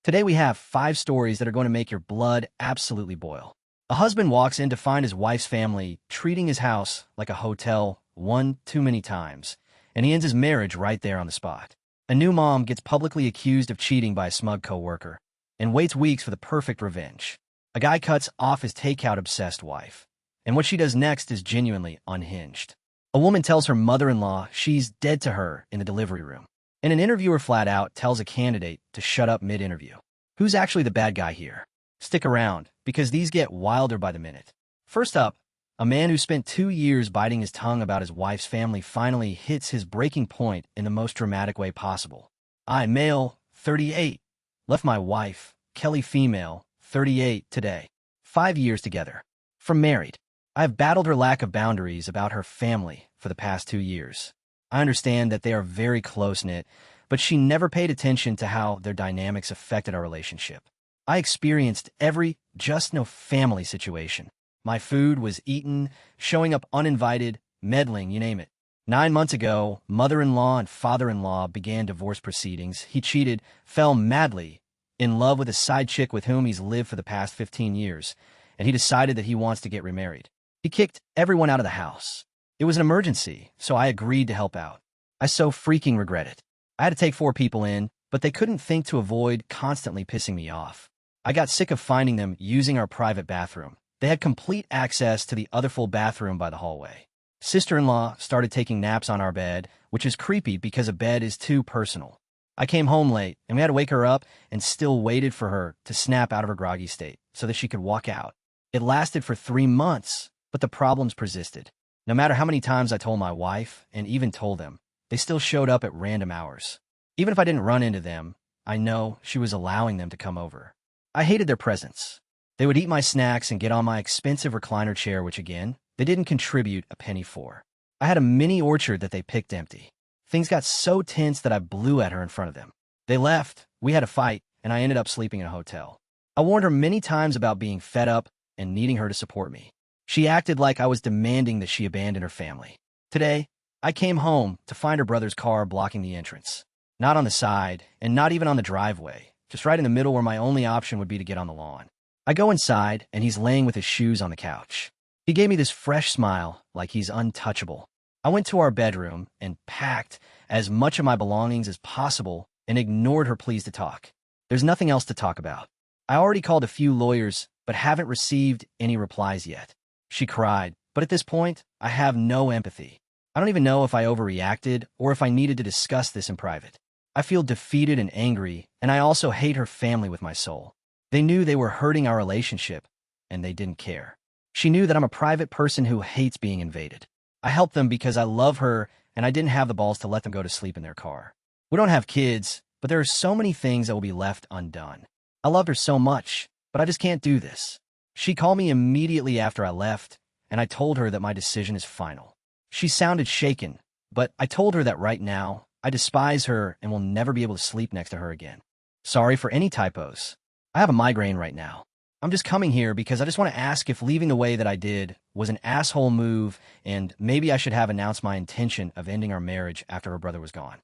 Today we have 5 stories that are going to make your blood absolutely boil. A husband walks in to find his wife's family treating his house like a hotel one too many times, and he ends his marriage right there on the spot. A new mom gets publicly accused of cheating by a smug coworker and waits weeks for the perfect revenge. A guy cuts off his takeout-obsessed wife, and what she does next is genuinely unhinged. A woman tells her mother-in-law she's dead to her in the delivery room, and an interviewer flat out tells a candidate to shut up mid-interview. Who's actually the bad guy here? Stick around, because these get wilder by the minute. First up, a man who spent 2 years biting his tongue about his wife's family finally hits his breaking point in the most dramatic way possible. I, male, 38, left my wife, Kelly, female, 38, today. 5 years together. From married. I have battled her lack of boundaries about her family for the past 2 years. I understand that they are very close-knit, but she never paid attention to how their dynamics affected our relationship. I experienced every just no family situation. My food was eaten, showing up uninvited, meddling, you name it. 9 months ago, mother-in-law and father-in-law began divorce proceedings. He cheated, fell madly in love with a side chick with whom he's lived for the past 15 years, and he decided that he wants to get remarried. He kicked everyone out of the house. It was an emergency, so I agreed to help out. I so freaking regret it. I had to take 4 people in, but they couldn't think to avoid constantly pissing me off. I got sick of finding them using our private bathroom. They had complete access to the other full bathroom by the hallway. Sister-in-law started taking naps on our bed, which is creepy because a bed is too personal. I came home late, and we had to wake her up and still waited for her to snap out of her groggy state so that she could walk out. It lasted for 3 months, but the problems persisted. No matter how many times I told my wife, and even told them, they still showed up at random hours. Even if I didn't run into them, I know she was allowing them to come over. I hated their presence. They would eat my snacks and get on my expensive recliner chair, which again, they didn't contribute a penny for. I had a mini orchard that they picked empty. Things got so tense that I blew at her in front of them. They left, we had a fight, and I ended up sleeping in a hotel. I warned her many times about being fed up and needing her to support me. She acted like I was demanding that she abandon her family. Today, I came home to find her brother's car blocking the entrance. Not on the side, and not even on the driveway, just right in the middle where my only option would be to get on the lawn. I go inside, and he's laying with his shoes on the couch. He gave me this fresh smile, like he's untouchable. I went to our bedroom and packed as much of my belongings as possible and ignored her pleas to talk. There's nothing else to talk about. I already called a few lawyers, but haven't received any replies yet. She cried, but at this point, I have no empathy. I don't even know if I overreacted or if I needed to discuss this in private. I feel defeated and angry, and I also hate her family with my soul. They knew they were hurting our relationship, and they didn't care. She knew that I'm a private person who hates being invaded. I helped them because I love her, and I didn't have the balls to let them go to sleep in their car. We don't have kids, but there are so many things that will be left undone. I loved her so much, but I just can't do this. She called me immediately after I left, and I told her that my decision is final. She sounded shaken, but I told her that right now, I despise her and will never be able to sleep next to her again. Sorry for any typos. I have a migraine right now. I'm just coming here because I just want to ask if leaving the way that I did was an asshole move, and maybe I should have announced my intention of ending our marriage after her brother was gone.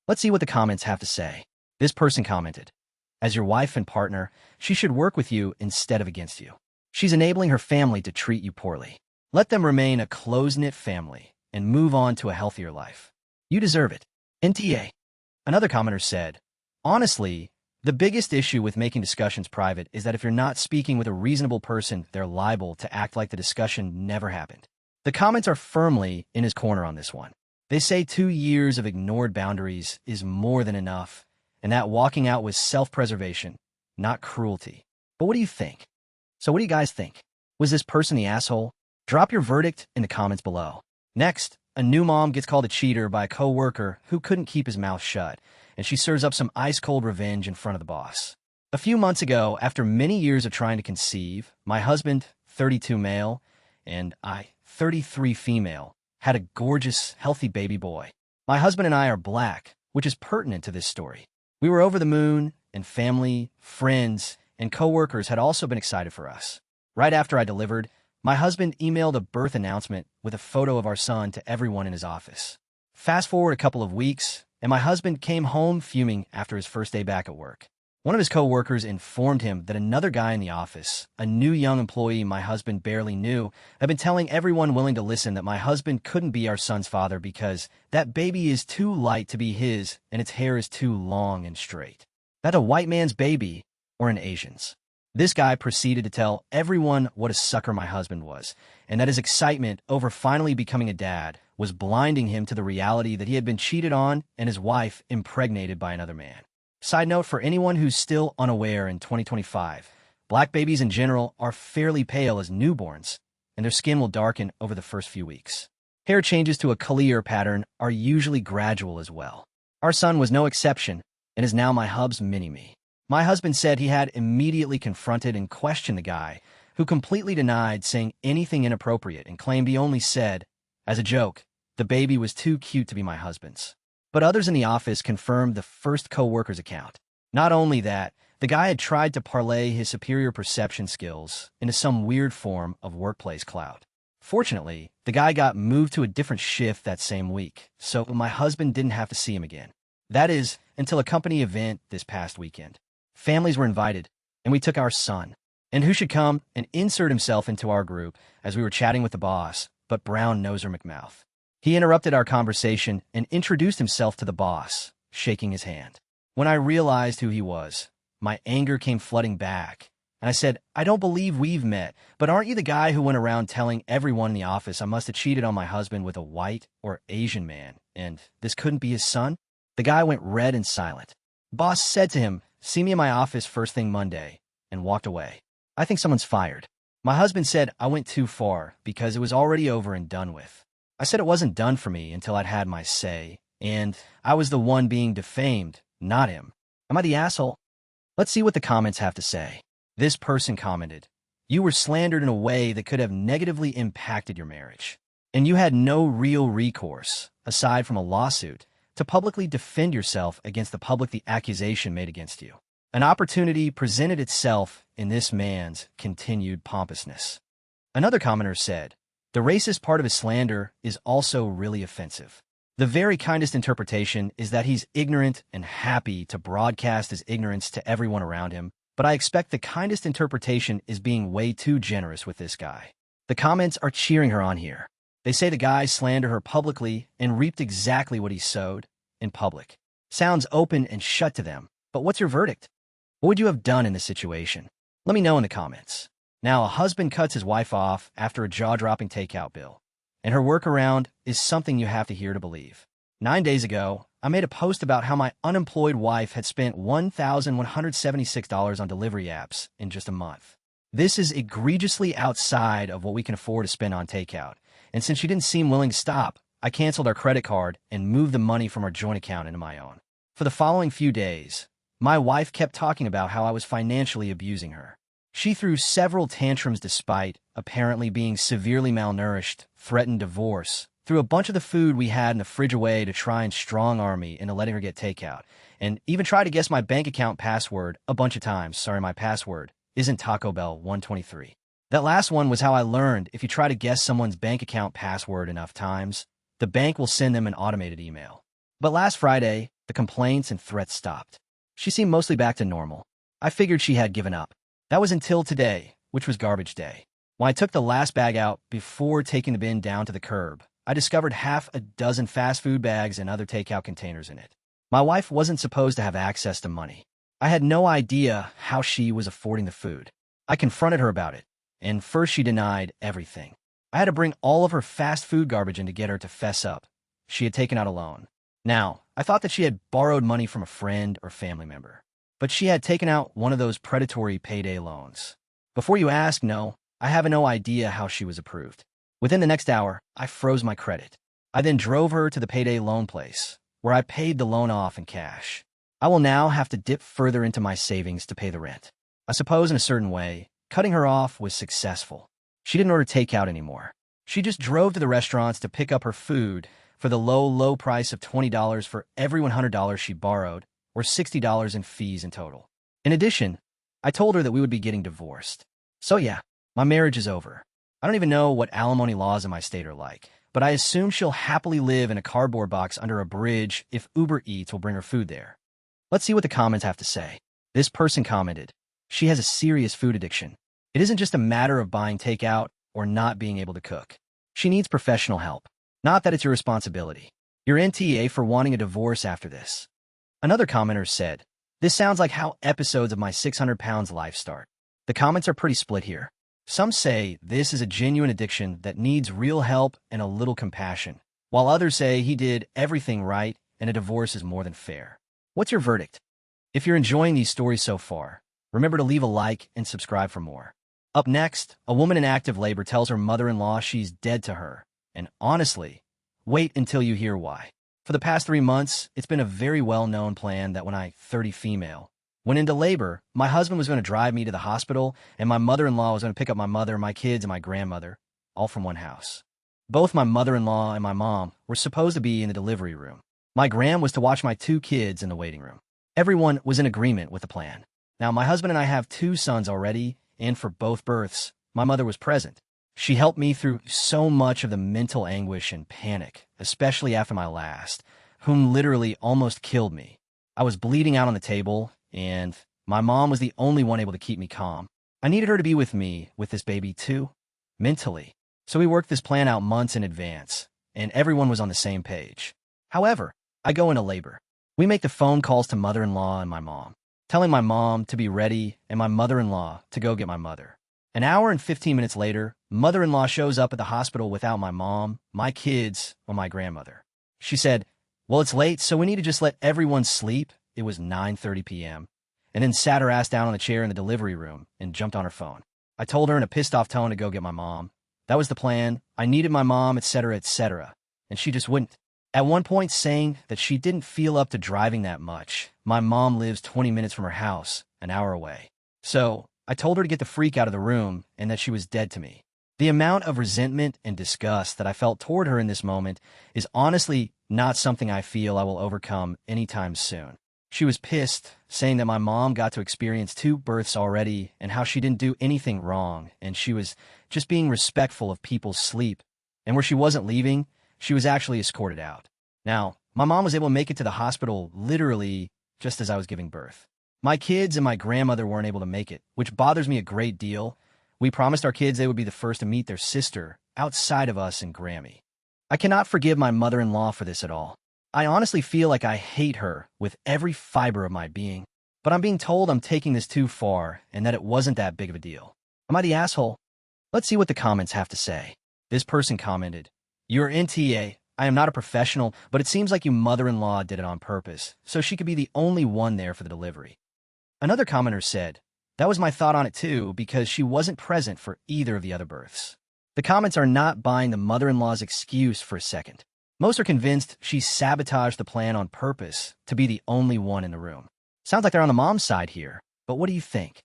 Let's see what the comments have to say. This person commented, "As your wife and partner, she should work with you instead of against you. She's enabling her family to treat you poorly. Let them remain a close-knit family and move on to a healthier life. You deserve it. NTA." Another commenter said, "Honestly, the biggest issue with making discussions private is that if you're not speaking with a reasonable person, they're liable to act like the discussion never happened." The comments are firmly in his corner on this one. They say 2 years of ignored boundaries is more than enough, and that walking out was self-preservation, not cruelty. But what do you think? So what do you guys think? Was this person the asshole? Drop your verdict in the comments below. Next, a new mom gets called a cheater by a co-worker who couldn't keep his mouth shut, and she serves up some ice-cold revenge in front of the boss. A few months ago, after many years of trying to conceive, my husband, 32 male, and I, 33 female, had a gorgeous, healthy baby boy. My husband and I are black, which is pertinent to this story. We were over the moon, and family, friends, and co-workers had also been excited for us. Right after I delivered, my husband emailed a birth announcement with a photo of our son to everyone in his office. Fast forward a couple of weeks, and my husband came home fuming after his first day back at work. One of his co-workers informed him that another guy in the office, a new young employee my husband barely knew, had been telling everyone willing to listen that my husband couldn't be our son's father because that baby is too light to be his and its hair is too long and straight. That a white man's baby or an Asian's. This guy proceeded to tell everyone what a sucker my husband was, and that his excitement over finally becoming a dad was blinding him to the reality that he had been cheated on and his wife impregnated by another man. Side note for anyone who's still unaware in 2025, black babies in general are fairly pale as newborns, and their skin will darken over the first few weeks. Hair changes to a clear pattern are usually gradual as well. Our son was no exception and is now my hub's mini-me. My husband said he had immediately confronted and questioned the guy, who completely denied saying anything inappropriate and claimed he only said, as a joke, the baby was too cute to be my husband's. But others in the office confirmed the first co-worker's account. Not only that, the guy had tried to parlay his superior perception skills into some weird form of workplace clout. Fortunately, the guy got moved to a different shift that same week, so my husband didn't have to see him again. That is, until a company event this past weekend. Families were invited, and we took our son. And who should come and insert himself into our group as we were chatting with the boss, but Brown Noser McMouth. He interrupted our conversation and introduced himself to the boss, shaking his hand. When I realized who he was, my anger came flooding back, and I said, I don't believe we've met, but aren't you the guy who went around telling everyone in the office I must have cheated on my husband with a white or Asian man, and this couldn't be his son? The guy went red and silent. Boss said to him, see me in my office first thing Monday, and walked away. I think someone's fired. My husband said I went too far because it was already over and done with. I said it wasn't done for me until I'd had my say, and I was the one being defamed, not him. Am I the asshole? Let's see what the comments have to say. This person commented, you were slandered in a way that could have negatively impacted your marriage, and you had no real recourse, aside from a lawsuit, to publicly defend yourself against the accusation made against you. An opportunity presented itself in this man's continued pompousness. Another commenter said, the racist part of his slander is also really offensive. The very kindest interpretation is that he's ignorant and happy to broadcast his ignorance to everyone around him, but I expect the kindest interpretation is being way too generous with this guy. The comments are cheering her on here. They say the guy slandered her publicly and reaped exactly what he sowed in public. Sounds open and shut to them, but what's your verdict? What would you have done in this situation? Let me know in the comments. Now, a husband cuts his wife off after a jaw-dropping takeout bill, and her workaround is something you have to hear to believe. 9 days ago, I made a post about how my unemployed wife had spent $1,176 on delivery apps in just a month. This is egregiously outside of what we can afford to spend on takeout, and since she didn't seem willing to stop, I canceled our credit card and moved the money from our joint account into my own. For the following few days, my wife kept talking about how I was financially abusing her. She threw several tantrums despite apparently being severely malnourished, threatened divorce, threw a bunch of the food we had in the fridge away to try and strong-arm me into letting her get takeout, and even tried to guess my bank account password a bunch of times. Sorry, my password isn't Taco Bell 123. That last one was how I learned if you try to guess someone's bank account password enough times, the bank will send them an automated email. But last Friday, the complaints and threats stopped. She seemed mostly back to normal. I figured she had given up. That was until today, which was garbage day. When I took the last bag out before taking the bin down to the curb, I discovered half a dozen fast food bags and other takeout containers in it. My wife wasn't supposed to have access to money. I had no idea how she was affording the food. I confronted her about it, and first she denied everything. I had to bring all of her fast food garbage in to get her to fess up. She had taken out a loan. Now, I thought that she had borrowed money from a friend or family member, but she had taken out one of those predatory payday loans. Before you ask, no, I have no idea how she was approved. Within the next hour, I froze my credit. I then drove her to the payday loan place, where I paid the loan off in cash. I will now have to dip further into my savings to pay the rent. I suppose in a certain way, cutting her off was successful. She didn't order takeout anymore. She just drove to the restaurants to pick up her food for the low price of $20 for every $100 she borrowed, or $60 in fees in total. In addition, I told her that we would be getting divorced. So yeah, my marriage is over. I don't even know what alimony laws in my state are like, but I assume she'll happily live in a cardboard box under a bridge if Uber Eats will bring her food there. Let's see what the comments have to say. This person commented, "She has a serious food addiction. It isn't just a matter of buying takeout or not being able to cook. She needs professional help. Not that it's your responsibility. You're NTA for wanting a divorce after this." Another commenter said, "This sounds like how episodes of My 600 Pounds life start." The comments are pretty split here. Some say this is a genuine addiction that needs real help and a little compassion, while others say he did everything right and a divorce is more than fair. What's your verdict? If you're enjoying these stories so far, remember to leave a like and subscribe for more. Up next, a woman in active labor tells her mother-in-law she's dead to her. And honestly, wait until you hear why. For the past 3 months, it's been a very well-known plan that when I, 30 female, went into labor, my husband was going to drive me to the hospital, and my mother-in-law was going to pick up my mother, my kids, and my grandmother, all from one house. Both my mother-in-law and my mom were supposed to be in the delivery room. My gram was to watch my 2 kids in the waiting room. Everyone was in agreement with the plan. Now, my husband and I have 2 sons already, and for both births, my mother was present. She helped me through so much of the mental anguish and panic, especially after my last, whom literally almost killed me. I was bleeding out on the table, and my mom was the only one able to keep me calm. I needed her to be with me, with this baby too, mentally. So we worked this plan out months in advance, and everyone was on the same page. However, I go into labor. We make the phone calls to mother-in-law and my mom, telling my mom to be ready and my mother-in-law to go get my mother. An hour and 15 minutes later, mother-in-law shows up at the hospital without my mom, my kids, or my grandmother. She said, "Well, it's late, so we need to just let everyone sleep." It was 9:30 p.m., and then sat her ass down on the chair in the delivery room and jumped on her phone. I told her in a pissed-off tone to go get my mom. That was the plan. I needed my mom, etc., etc., and she just wouldn't. At one point saying that she didn't feel up to driving that much. My mom lives 20 minutes from her house, an hour away. So I told her to get the freak out of the room and that she was dead to me. The amount of resentment and disgust that I felt toward her in this moment is honestly not something I feel I will overcome anytime soon. She was pissed, saying that my mom got to experience 2 births already and how she didn't do anything wrong, and she was just being respectful of people's sleep. And where she wasn't leaving, she was actually escorted out. Now, my mom was able to make it to the hospital literally just as I was giving birth. My kids and my grandmother weren't able to make it, which bothers me a great deal. We promised our kids they would be the first to meet their sister outside of us and Grammy. I cannot forgive my mother-in-law for this at all. I honestly feel like I hate her with every fiber of my being. But I'm being told I'm taking this too far and that it wasn't that big of a deal. Am I the asshole? Let's see what the comments have to say. This person commented, "You're NTA. I am not a professional, but it seems like your mother-in-law did it on purpose, so she could be the only one there for the delivery." Another commenter said, "That was my thought on it too, because she wasn't present for either of the other births." The comments are not buying the mother-in-law's excuse for a second. Most are convinced she sabotaged the plan on purpose to be the only one in the room. Sounds like they're on the mom's side here, but what do you think?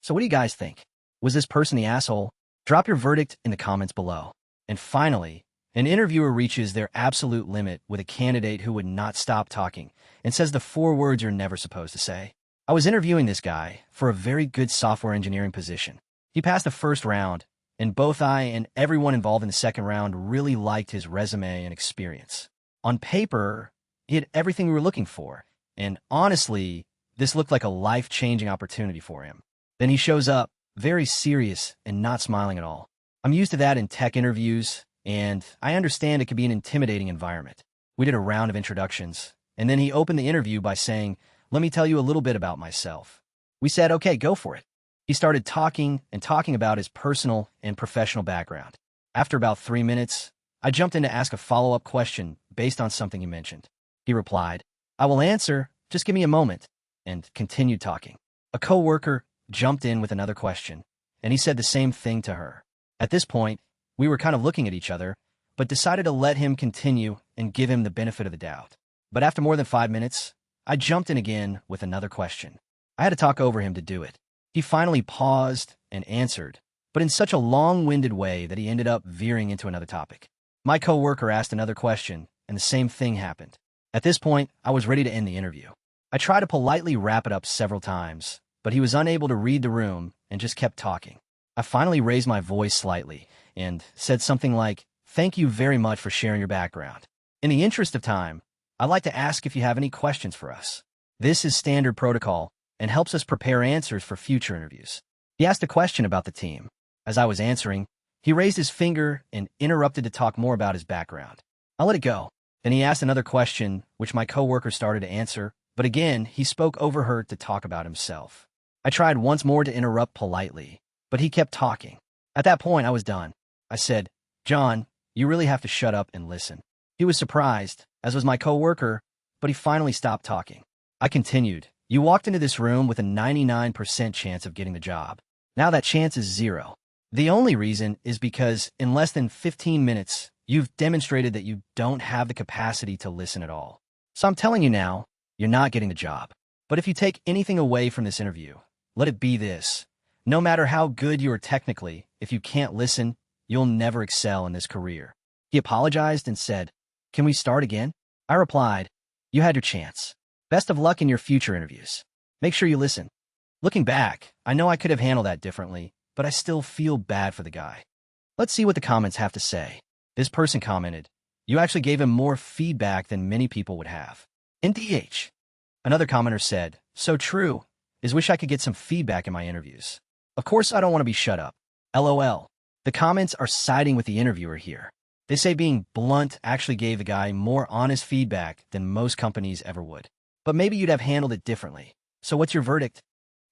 So what do you guys think? Was this person the asshole? Drop your verdict in the comments below. And finally, an interviewer reaches their absolute limit with a candidate who would not stop talking and says the 4 words you're never supposed to say. I was interviewing this guy for a very good software engineering position. He passed the first round, and both I and everyone involved in the second round really liked his resume and experience. On paper, he had everything we were looking for, and honestly, this looked like a life-changing opportunity for him. Then he shows up, very serious and not smiling at all. I'm used to that in tech interviews, and I understand it can be an intimidating environment. We did a round of introductions, and then he opened the interview by saying, "Let me tell you a little bit about myself." We said, "Okay, go for it." He started talking about his personal and professional background. After about 3 minutes, I jumped in to ask a follow-up question based on something he mentioned. He replied, "I will answer, just give me a moment," and continued talking. A coworker jumped in with another question, and he said the same thing to her. At this point, we were kind of looking at each other, but decided to let him continue and give him the benefit of the doubt. But after more than 5 minutes, I jumped in again with another question. I had to talk over him to do it. He finally paused and answered, but in such a long-winded way that he ended up veering into another topic. My coworker asked another question, and the same thing happened. At this point, I was ready to end the interview. I tried to politely wrap it up several times, but he was unable to read the room and just kept talking. I finally raised my voice slightly and said something like, "Thank you very much for sharing your background. In the interest of time, I'd like to ask if you have any questions for us." This is standard protocol, and helps us prepare answers for future interviews. He asked a question about the team. As I was answering, he raised his finger and interrupted to talk more about his background. I let it go. Then he asked another question, which my coworker started to answer, but again, he spoke over her to talk about himself. I tried once more to interrupt politely, but he kept talking. At that point, I was done. I said, "John, you really have to shut up and listen." He was surprised, as was my coworker, but he finally stopped talking. I continued, "You walked into this room with a 99% chance of getting the job. Now that chance is 0. The only reason is because in less than 15 minutes, you've demonstrated that you don't have the capacity to listen at all. So I'm telling you now, you're not getting the job. But if you take anything away from this interview, let it be this. No matter how good you are technically, if you can't listen, you'll never excel in this career." He apologized and said, "Can we start again?" I replied, "You had your chance. Best of luck in your future interviews. Make sure you listen." Looking back, I know I could have handled that differently, but I still feel bad for the guy. Let's see what the comments have to say. This person commented, "You actually gave him more feedback than many people would have." In DH. Another commenter said, "So true. Is wish I could get some feedback in my interviews. Of course I don't want to be shut up. LOL. The comments are siding with the interviewer here. They say being blunt actually gave the guy more honest feedback than most companies ever would. But maybe you'd have handled it differently. So what's your verdict?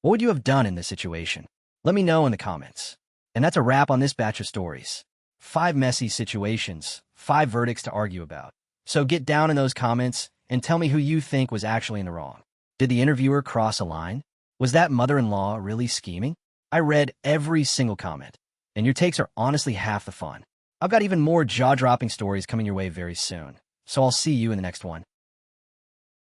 What would you have done in this situation? Let me know in the comments. And that's a wrap on this batch of stories. 5 messy situations, 5 verdicts to argue about. So get down in those comments and tell me who you think was actually in the wrong. Did the interviewer cross a line? Was that mother-in-law really scheming? I read every single comment, and your takes are honestly half the fun. I've got even more jaw-dropping stories coming your way very soon, so I'll see you in the next one.